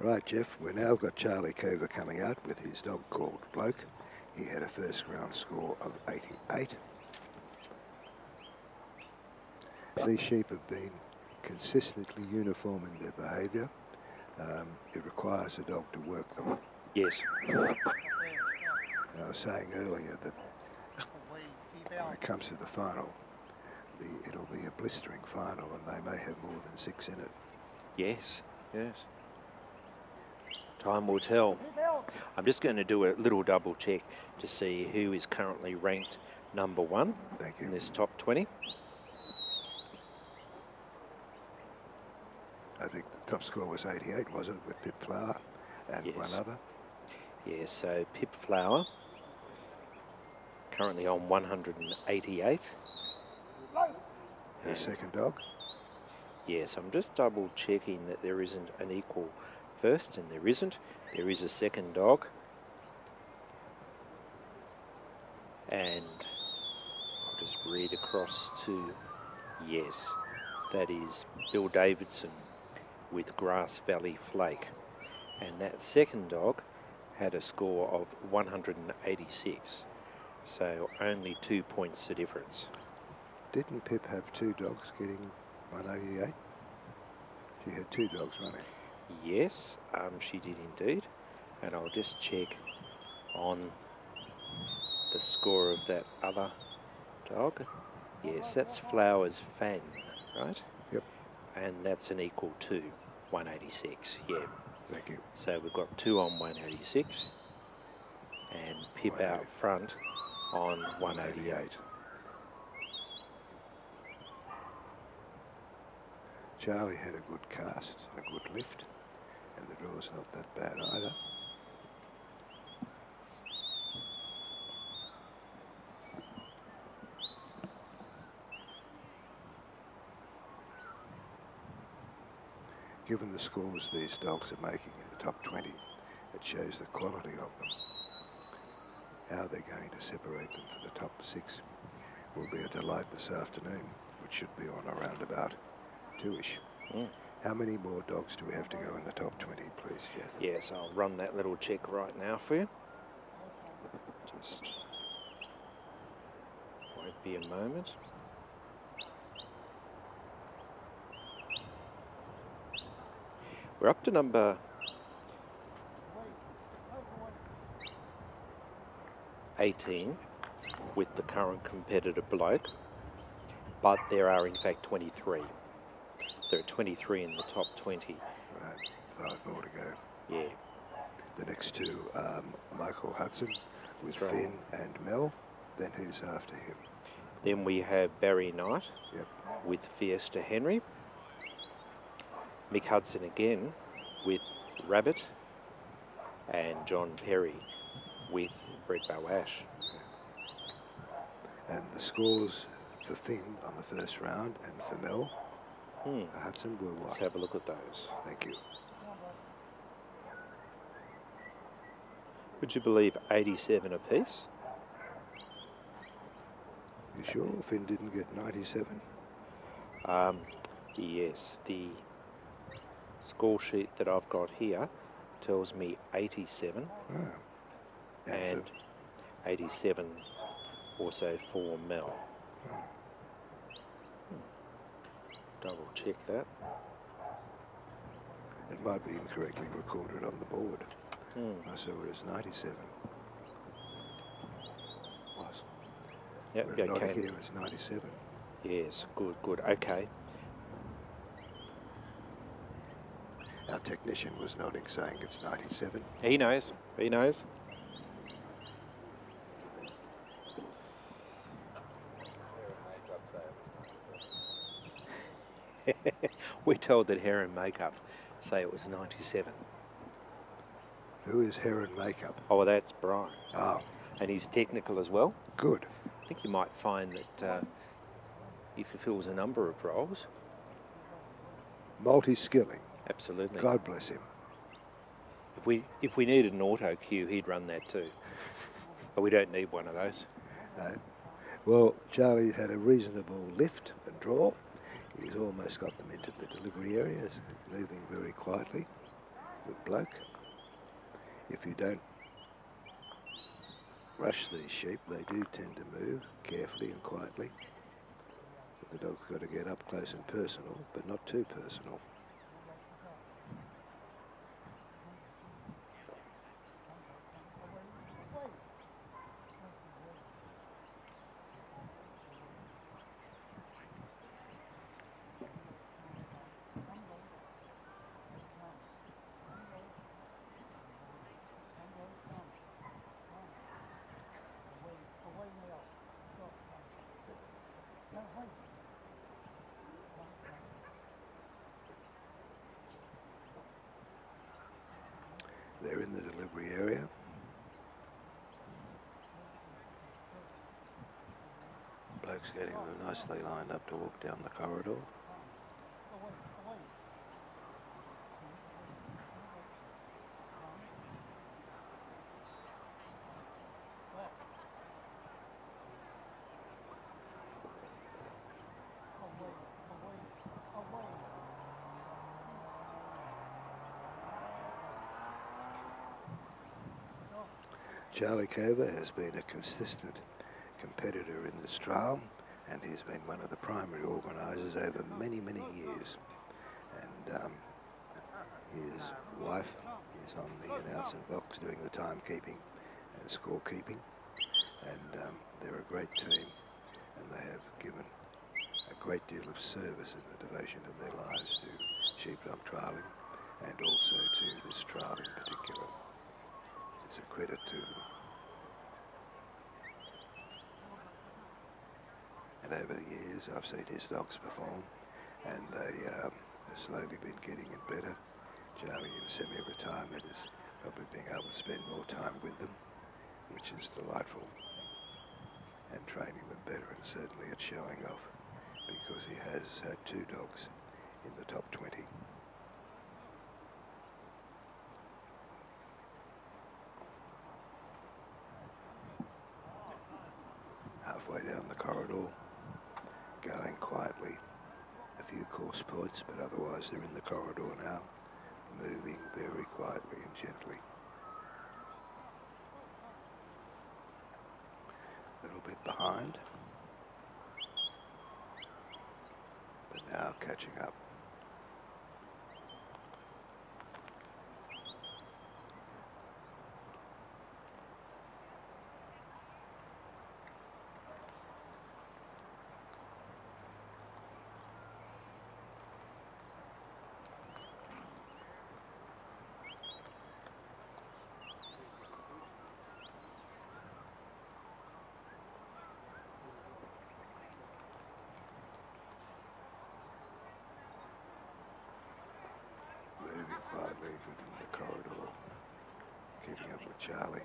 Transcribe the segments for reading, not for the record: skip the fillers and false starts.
Right, Jeff, we've now got Charlie Cover coming out with his dog called Bloke. He had a first round score of 88. These sheep have been consistently uniform in their behaviour. It requires a dog to work them. Yes. And I was saying earlier that when it comes to the final, it'll be a blistering final and they may have more than 6 in it. Yes, yes. Time will tell. I'm just going to do a little double check to see who is currently ranked number 1 in this top 20. I think the top score was 88, wasn't it, with Pip Flower and one other? Yes, so Pip Flower currently on 188. Her second dog? Yes, I'm just double checking that there isn't an equal first, and there isn't. There is a second dog. And I'll just read across to, yes, that is Bill Davidson with Grass Valley Flake. And that second dog had a score of 186. So only 2 points the difference. Didn't Pip have 2 dogs getting 188? She had 2 dogs running. Yes, she did indeed. And I'll just check on the score of that other dog. Yes, that's Flowers Fan, right? Yep. And that's an equal to 186, yeah. Thank you. So we've got 2 on 186 and Pip out front on 188. Charlie had a good cast, a good lift, and the draw's not that bad either. Given the scores these dogs are making in the top 20, it shows the quality of them. How they're going to separate them for the top 6 will be a delight this afternoon, which should be on around about 2-ish. How many more dogs do we have to go in the top 20, please, Jeff? Yes, I'll run that little check right now for you. Just won't be a moment. We're up to number 18 with the current competitor Bloke, but there are in fact 23. There are 23 in the top 20. Right, 5 more to go. Yeah. The next 2 are Michael Hudson with Finn and Mel. Then who's after him? Then we have Barry Knight with Fiesta Henry. Mick Hudson again with Rabbit, and John Perry with Brett Bowash. And the scores for Finn on the first round and for Mel Hudson were what? Let's have a look at those. Thank you. Would you believe 87 apiece? You sure Finn didn't get 97? Yes, the score sheet that I've got here tells me 87 and 87 also for Mel. Double check that. It might be incorrectly recorded on the board. I saw it as 97. Was. Yep, but not okay. here as 97. Yes, good, good. Okay. Our technician was nodding, saying it's 97. He knows. He knows. We're told that hair and makeup say it was 97. Who is hair and makeup? Oh, that's Brian. Oh. And he's technical as well. Good. I think you might find that he fulfills a number of roles. Multi-skilling. Absolutely. God bless him. If we needed an auto cue, he'd run that too. But we don't need one of those. No. Well, Charlie had a reasonable lift and draw. He's almost got them into the delivery areas, moving very quietly. with Bloke. If you don't rush these sheep, they do tend to move carefully and quietly. But the dog's got to get up close and personal, but not too personal. They're in the delivery area. Bloke's getting them nicely lined up to walk down the corridor. Charlie Cover has been a consistent competitor in this trial, and he's been one of the primary organisers over many, many years. And his wife is on the announcement box doing the timekeeping and scorekeeping, and they're a great team, and they have given a great deal of service and the devotion of their lives to sheepdog trialling, and also to this trial in particular. It's a credit to them. And over the years, I've seen his dogs perform, and they have slowly been getting it better. Charlie, in semi-retirement, is probably being able to spend more time with them, which is delightful, and training them better, and certainly it's showing off, because he has had 2 dogs in the top 20. Halfway down the corridor, going quietly, a few course points, but otherwise they're in the corridor now, moving very quietly and gently. A little bit behind, but now catching up. Moving quietly within the corridor, keeping up with Charlie.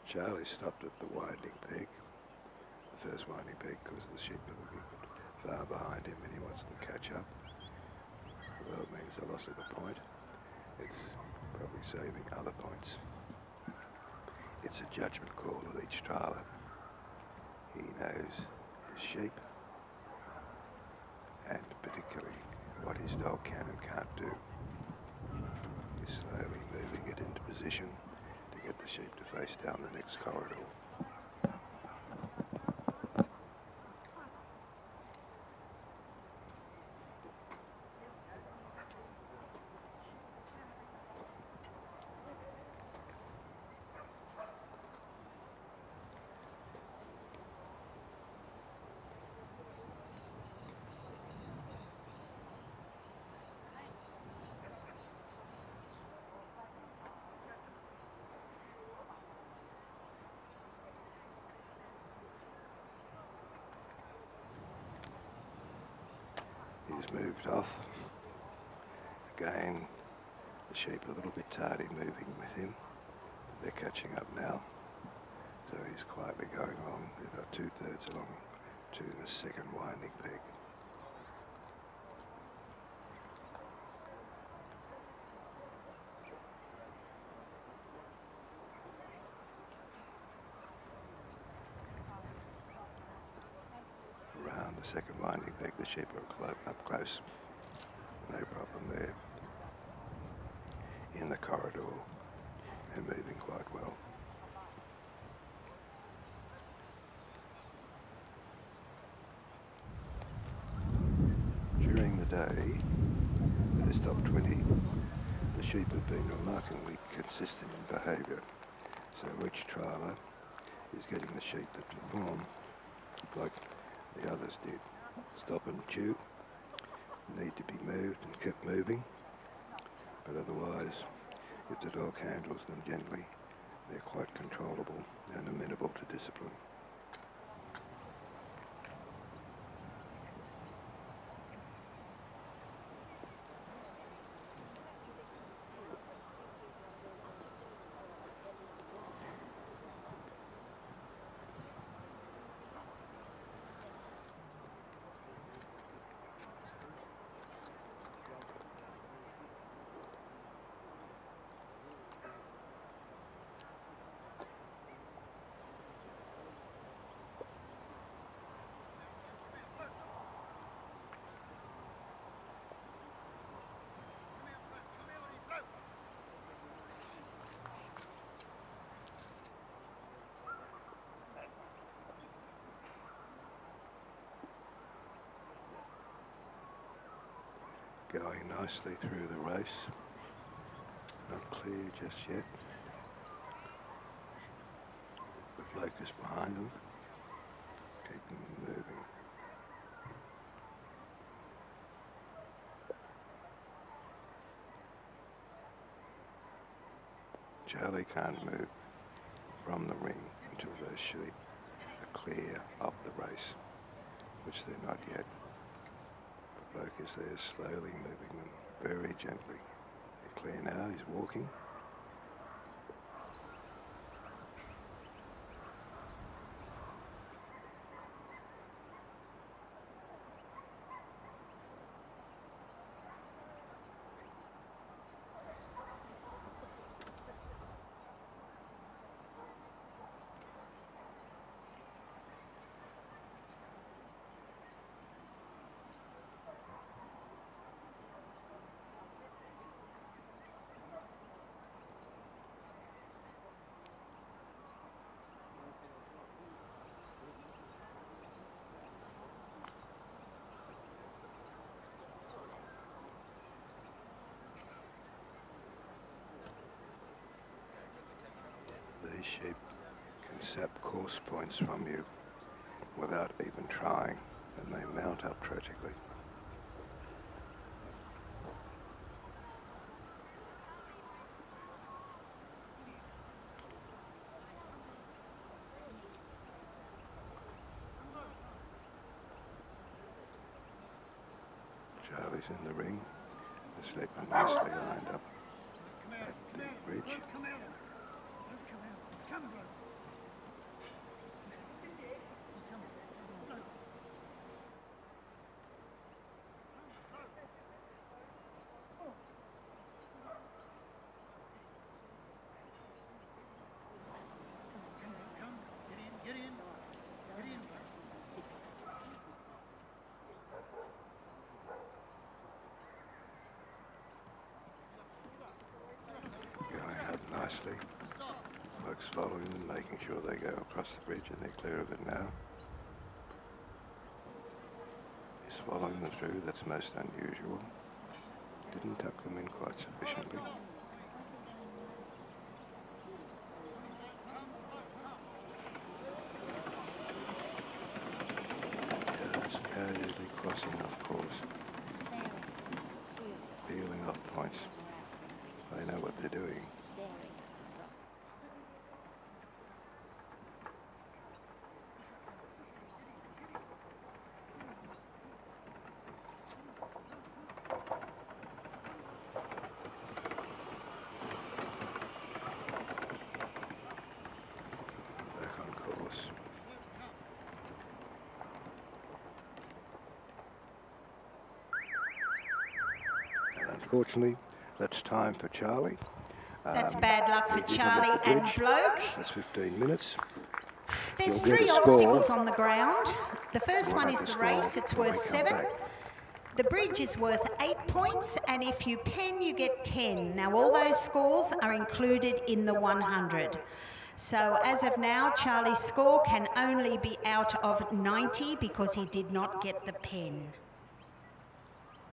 Charlie stopped at the winding peak, the first winding peak, because the sheep are looking far behind him and he wants to catch up. Although it means a loss of a point, it's probably saving other points. It's a judgment call of each trialer. He knows his sheep, and particularly what his dog can and can't do. He's slowly moving it into position to get the sheep to face down the next corridor. moved off. Again, the sheep are a little bit tardy moving with him. They're catching up now. So he's quietly going along, about 2/3 along to the second winding peg. Around the second winding peg, the sheep are up close. No problem there. In the corridor and moving quite well. During the day, with this top 20, the sheep have been remarkably consistent in behaviour. So each trialler is getting the sheep that perform like the others did. Stop and chew, need to be moved and kept moving, but otherwise, if the dog handles them gently, they're quite controllable and amenable to discipline. Going nicely through the race. Not clear just yet. The bloke is behind them. Keep them moving. Charlie can't move from the ring until those sheep are clear of the race, which they're not yet. The bloke is there slowly moving them very gently. They're clear now, he's walking. These sheep can sap course points from you without even trying, and they mount up tragically. Charlie's in the ring. The sheep are nicely lined up at the bridge. Nicely. Folks following them, making sure they go across the bridge and they're clear of it now. He's following them through, that's most unusual. Didn't tuck them in quite sufficiently. Just casually crossing off course. Peeling off points. They know what they're doing. Unfortunately, that's time for Charlie. That's bad luck for he didn't Charlie get the and bridge. Bloke. That's 15 minutes. There's He'll get 3 a score. obstacles on the ground. The first We'll one have is the the race. score It's when worth we come 7. back. The bridge is worth 8 points, and if you pen, you get 10. Now, all those scores are included in the 100. So as of now, Charlie's score can only be out of 90 because he did not get the pen.